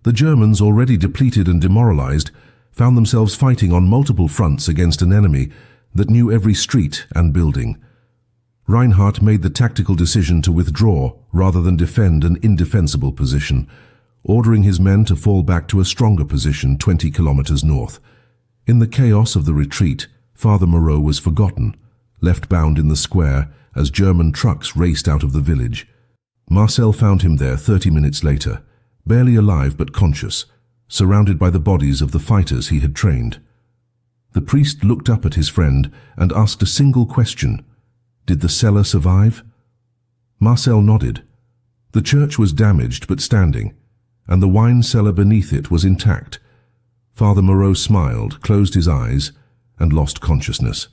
A: The Germans, already depleted and demoralized, found themselves fighting on multiple fronts against an enemy that knew every street and building. Reinhardt made the tactical decision to withdraw rather than defend an indefensible position, ordering his men to fall back to a stronger position 20 kilometers north. In the chaos of the retreat, Father Moreau was forgotten, left bound in the square as German trucks raced out of the village. Marcel found him there 30 minutes later, barely alive but conscious, surrounded by the bodies of the fighters he had trained. The priest looked up at his friend and asked a single question: did the cellar survive? Marcel nodded. The church was damaged but standing, and the wine cellar beneath it was intact. Father Moreau smiled, closed his eyes, and lost consciousness.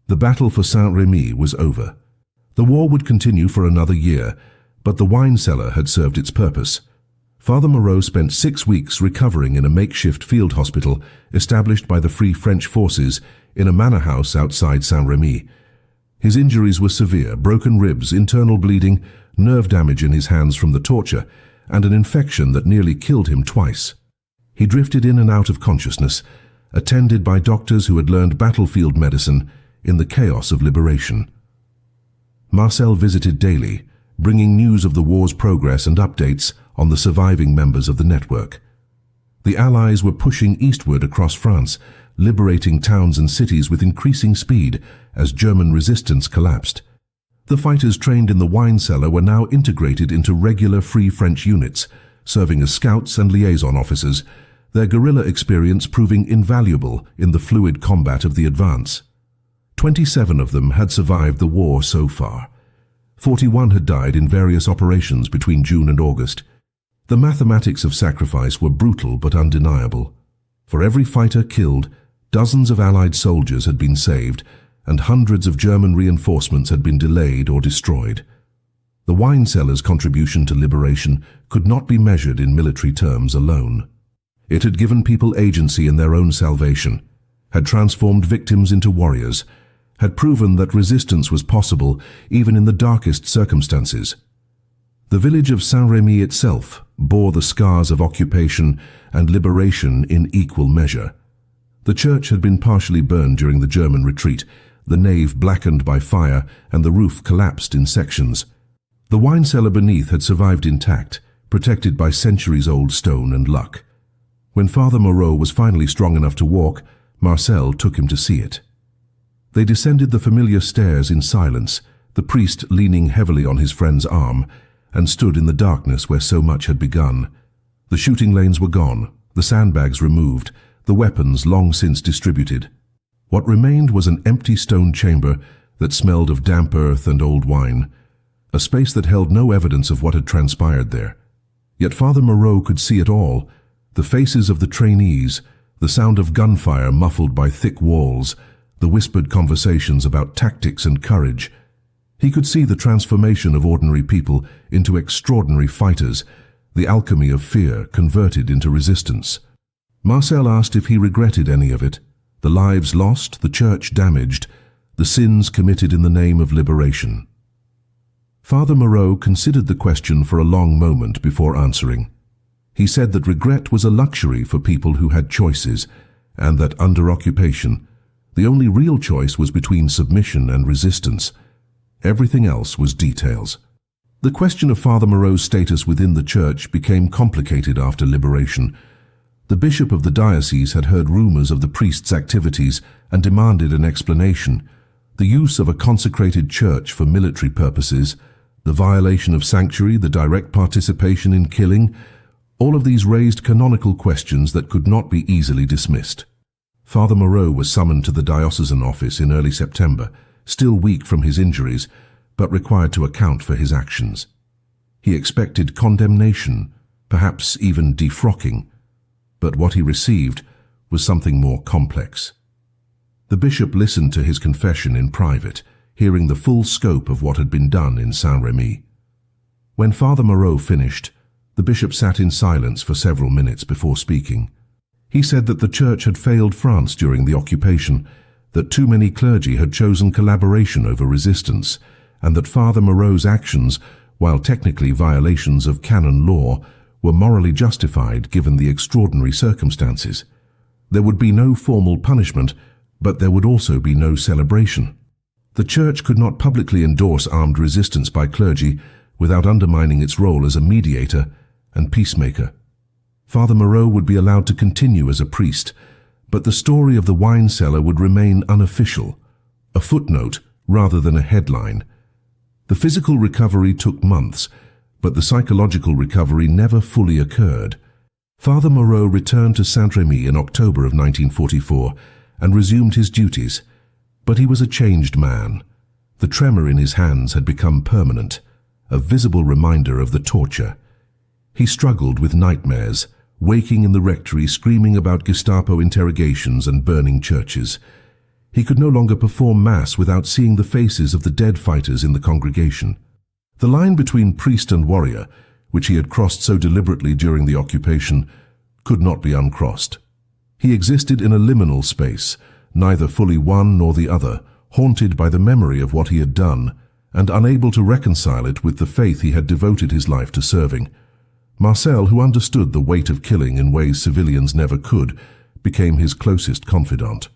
A: The battle for Saint-Rémy was over. The war would continue for another year, but the wine cellar had served its purpose. Father Moreau spent 6 weeks recovering in a makeshift field hospital established by the Free French forces in a manor house outside Saint-Rémy. His injuries were severe: broken ribs, internal bleeding, nerve damage in his hands from the torture, and an infection that nearly killed him twice. He drifted in and out of consciousness, attended by doctors who had learned battlefield medicine in the chaos of liberation. Marcel visited daily, bringing news of the war's progress and updates on the surviving members of the network. The Allies were pushing eastward across France, liberating towns and cities with increasing speed as German resistance collapsed. The fighters trained in the wine cellar were now integrated into regular Free French units, serving as scouts and liaison officers, their guerrilla experience proving invaluable in the fluid combat of the advance. 27 of them had survived the war so far. 41 had died in various operations between June and August. The mathematics of sacrifice were brutal but undeniable. For every fighter killed, dozens of Allied soldiers had been saved, and hundreds of German reinforcements had been delayed or destroyed. The wine cellar's contribution to liberation could not be measured in military terms alone. It had given people agency in their own salvation, had transformed victims into warriors, had proven that resistance was possible even in the darkest circumstances. The village of Saint-Rémy itself bore the scars of occupation and liberation in equal measure. The church had been partially burned during the German retreat, the nave blackened by fire and the roof collapsed in sections. The wine cellar beneath had survived intact, protected by centuries-old stone and luck. When Father Moreau was finally strong enough to walk, Marcel took him to see it. They descended the familiar stairs in silence, the priest leaning heavily on his friend's arm, and stood in the darkness where so much had begun. The shooting lanes were gone, the sandbags removed, the weapons long since distributed. What remained was an empty stone chamber that smelled of damp earth and old wine, a space that held no evidence of what had transpired there. Yet Father Moreau could see it all: the faces of the trainees, the sound of gunfire muffled by thick walls, the whispered conversations about tactics and courage. He could see the transformation of ordinary people into extraordinary fighters, the alchemy of fear converted into resistance. Marcel asked if he regretted any of it: the lives lost, the church damaged, the sins committed in the name of liberation. Father Moreau considered the question for a long moment before answering. He said that regret was a luxury for people who had choices, and that under occupation, the only real choice was between submission and resistance. Everything else was details. The question of Father Moreau's status within the church became complicated after liberation. The bishop of the diocese had heard rumors of the priest's activities and demanded an explanation. The use of a consecrated church for military purposes, the violation of sanctuary, the direct participation in killing, all of these raised canonical questions that could not be easily dismissed. Father Moreau was summoned to the diocesan office in early September, still weak from his injuries, but required to account for his actions. He expected condemnation, perhaps even defrocking, but what he received was something more complex. The bishop listened to his confession in private, hearing the full scope of what had been done in Saint-Rémy. When Father Moreau finished, the bishop sat in silence for several minutes before speaking. He said that the church had failed France during the occupation, that too many clergy had chosen collaboration over resistance, and that Father Moreau's actions, while technically violations of canon law, were morally justified given the extraordinary circumstances. There would be no formal punishment, but there would also be no celebration. The church could not publicly endorse armed resistance by clergy without undermining its role as a mediator and peacemaker. Father Moreau would be allowed to continue as a priest, but the story of the wine cellar would remain unofficial, a footnote rather than a headline. The physical recovery took months, but the psychological recovery never fully occurred. Father Moreau returned to Saint-Rémy in October of 1944 and resumed his duties, but he was a changed man. The tremor in his hands had become permanent, a visible reminder of the torture. He struggled with nightmares, waking in the rectory screaming about Gestapo interrogations and burning churches. He could no longer perform Mass without seeing the faces of the dead fighters in the congregation. The line between priest and warrior, which he had crossed so deliberately during the occupation, could not be uncrossed. He existed in a liminal space, neither fully one nor the other, haunted by the memory of what he had done, and unable to reconcile it with the faith he had devoted his life to serving. Marcel, who understood the weight of killing in ways civilians never could, became his closest confidant.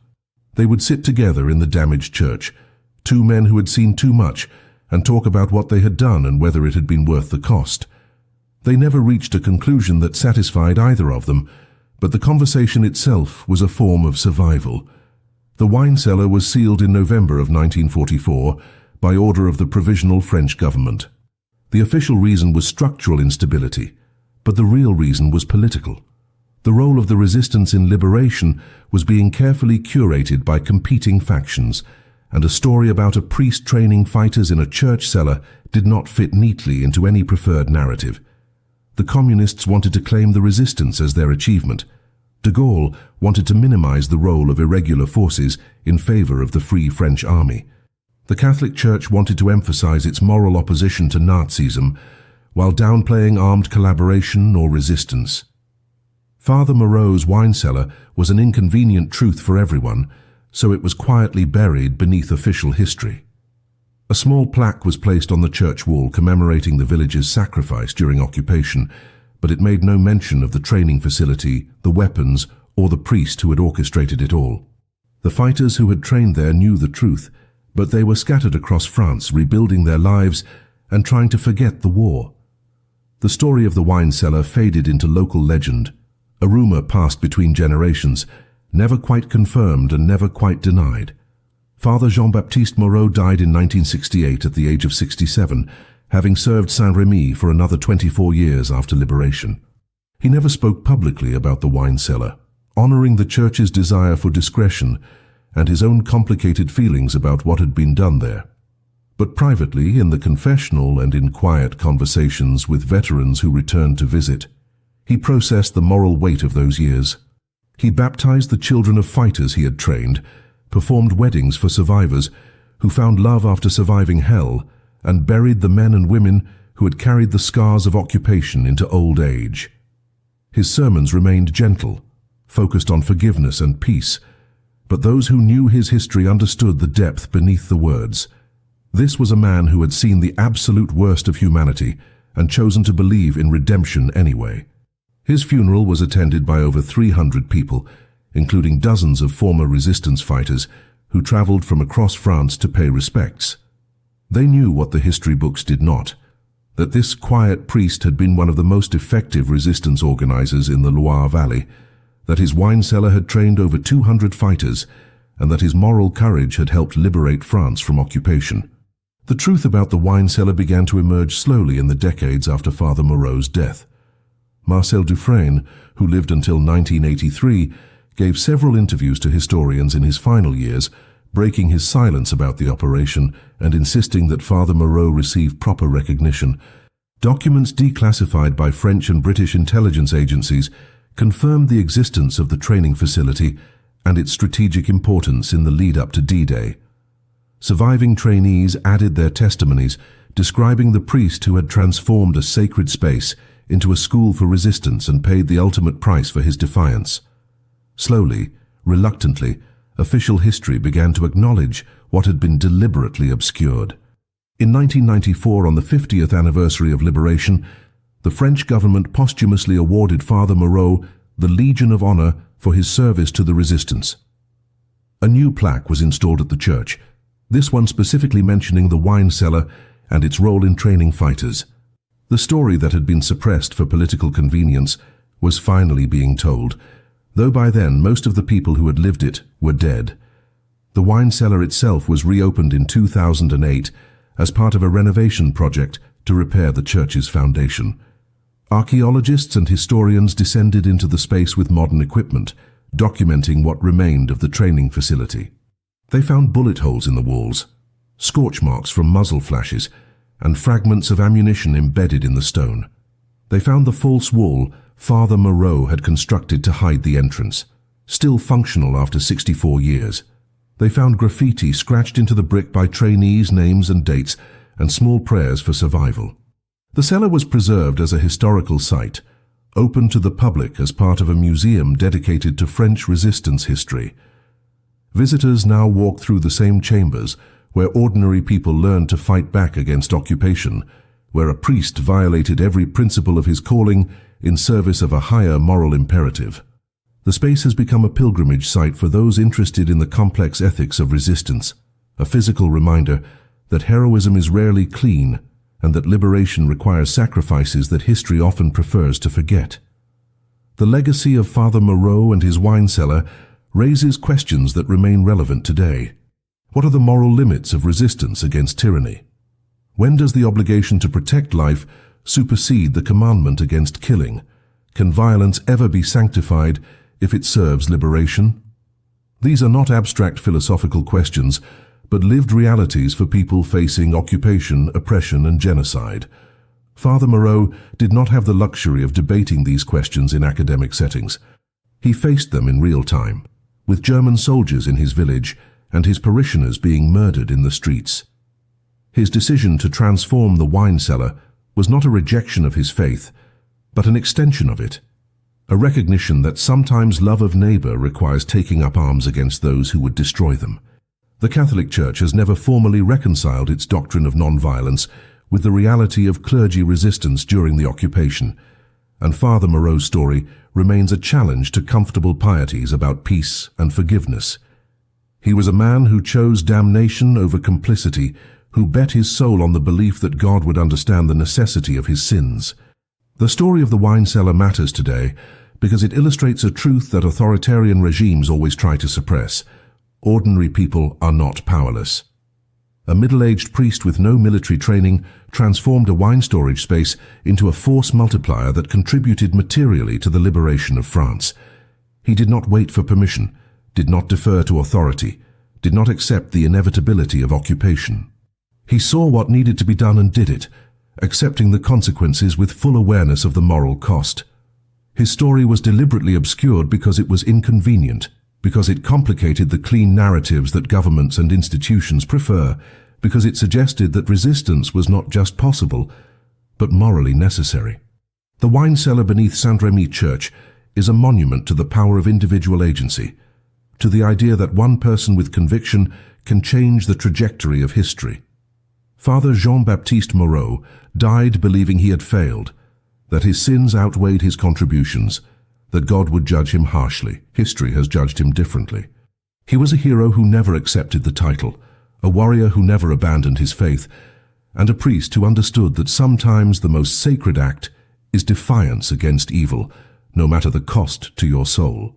A: They would sit together in the damaged church, two men who had seen too much, and talk about what they had done and whether it had been worth the cost. They never reached a conclusion that satisfied either of them, but the conversation itself was a form of survival. The wine cellar was sealed in November of 1944 by order of the Provisional French government. The official reason was structural instability, but the real reason was political. The role of the resistance in liberation was being carefully curated by competing factions, and a story about a priest training fighters in a church cellar did not fit neatly into any preferred narrative. The communists wanted to claim the resistance as their achievement. De Gaulle wanted to minimize the role of irregular forces in favor of the Free French Army. The Catholic Church wanted to emphasize its moral opposition to Nazism, while downplaying armed collaboration or resistance. Father Moreau's wine cellar was an inconvenient truth for everyone, so it was quietly buried beneath official history. A small plaque was placed on the church wall commemorating the village's sacrifice during occupation, but it made no mention of the training facility, the weapons, or the priest who had orchestrated it all. The fighters who had trained there knew the truth, but they were scattered across France, rebuilding their lives and trying to forget the war. The story of the wine cellar faded into local legend, a rumor passed between generations, never quite confirmed and never quite denied. Father Jean-Baptiste Moreau died in 1968 at the age of 67, having served Saint-Rémy for another 24 years after liberation. He never spoke publicly about the wine cellar, honoring the church's desire for discretion and his own complicated feelings about what had been done there. But privately, in the confessional and in quiet conversations with veterans who returned to visit, he processed the moral weight of those years. He baptized the children of fighters he had trained, performed weddings for survivors who found love after surviving hell, and buried the men and women who had carried the scars of occupation into old age. His sermons remained gentle, focused on forgiveness and peace, but those who knew his history understood the depth beneath the words. This was a man who had seen the absolute worst of humanity and chosen to believe in redemption anyway. His funeral was attended by over 300 people, including dozens of former resistance fighters who traveled from across France to pay respects. They knew what the history books did not, that this quiet priest had been one of the most effective resistance organizers in the Loire Valley, that his wine cellar had trained over 200 fighters, and that his moral courage had helped liberate France from occupation. The truth about the wine cellar began to emerge slowly in the decades after Father Moreau's death. Marcel Dufresne, who lived until 1983, gave several interviews to historians in his final years, breaking his silence about the operation and insisting that Father Moreau receive proper recognition. Documents declassified by French and British intelligence agencies confirmed the existence of the training facility and its strategic importance in the lead-up to D-Day. Surviving trainees added their testimonies, describing the priest who had transformed a sacred space into a school for resistance and paid the ultimate price for his defiance. Slowly, reluctantly, official history began to acknowledge what had been deliberately obscured. In 1994, on the 50th anniversary of liberation, the French government posthumously awarded Father Moreau the Legion of Honor for his service to the resistance. A new plaque was installed at the church, this one specifically mentioning the wine cellar and its role in training fighters. The story that had been suppressed for political convenience was finally being told, though by then most of the people who had lived it were dead. The wine cellar itself was reopened in 2008 as part of a renovation project to repair the church's foundation. Archaeologists and historians descended into the space with modern equipment, documenting what remained of the training facility. They found bullet holes in the walls, scorch marks from muzzle flashes, and fragments of ammunition embedded in the stone. They found the false wall Father Moreau had constructed to hide the entrance, still functional after 64 years. They found graffiti scratched into the brick by trainees' names and dates, and small prayers for survival. The cellar was preserved as a historical site, open to the public as part of a museum dedicated to French resistance history. Visitors now walk through the same chambers where ordinary people learned to fight back against occupation, where a priest violated every principle of his calling in service of a higher moral imperative. The space has become a pilgrimage site for those interested in the complex ethics of resistance, a physical reminder that heroism is rarely clean and that liberation requires sacrifices that history often prefers to forget. The legacy of Father Moreau and his wine cellar raises questions that remain relevant today. What are the moral limits of resistance against tyranny? When does the obligation to protect life supersede the commandment against killing? Can violence ever be sanctified if it serves liberation? These are not abstract philosophical questions, but lived realities for people facing occupation, oppression, and genocide. Father Moreau did not have the luxury of debating these questions in academic settings. He faced them in real time, with German soldiers in his village and his parishioners being murdered in the streets. His decision to transform the wine cellar was not a rejection of his faith, but an extension of it, a recognition that sometimes love of neighbor requires taking up arms against those who would destroy them. The Catholic Church has never formally reconciled its doctrine of nonviolence with the reality of clergy resistance during the occupation, and Father Moreau's story remains a challenge to comfortable pieties about peace and forgiveness. He was a man who chose damnation over complicity, who bet his soul on the belief that God would understand the necessity of his sins. The story of the wine cellar matters today because it illustrates a truth that authoritarian regimes always try to suppress. Ordinary people are not powerless. A middle-aged priest with no military training transformed a wine storage space into a force multiplier that contributed materially to the liberation of France. He did not wait for permission, did not defer to authority, did not accept the inevitability of occupation. He saw what needed to be done and did it, accepting the consequences with full awareness of the moral cost. His story was deliberately obscured because it was inconvenient, because it complicated the clean narratives that governments and institutions prefer, because it suggested that resistance was not just possible, but morally necessary. The wine cellar beneath Saint-Rémy Church is a monument to the power of individual agency, to the idea that one person with conviction can change the trajectory of history. Father Jean-Baptiste Moreau died believing he had failed, that his sins outweighed his contributions, that God would judge him harshly. History has judged him differently. He was a hero who never accepted the title, a warrior who never abandoned his faith, and a priest who understood that sometimes the most sacred act is defiance against evil, no matter the cost to your soul.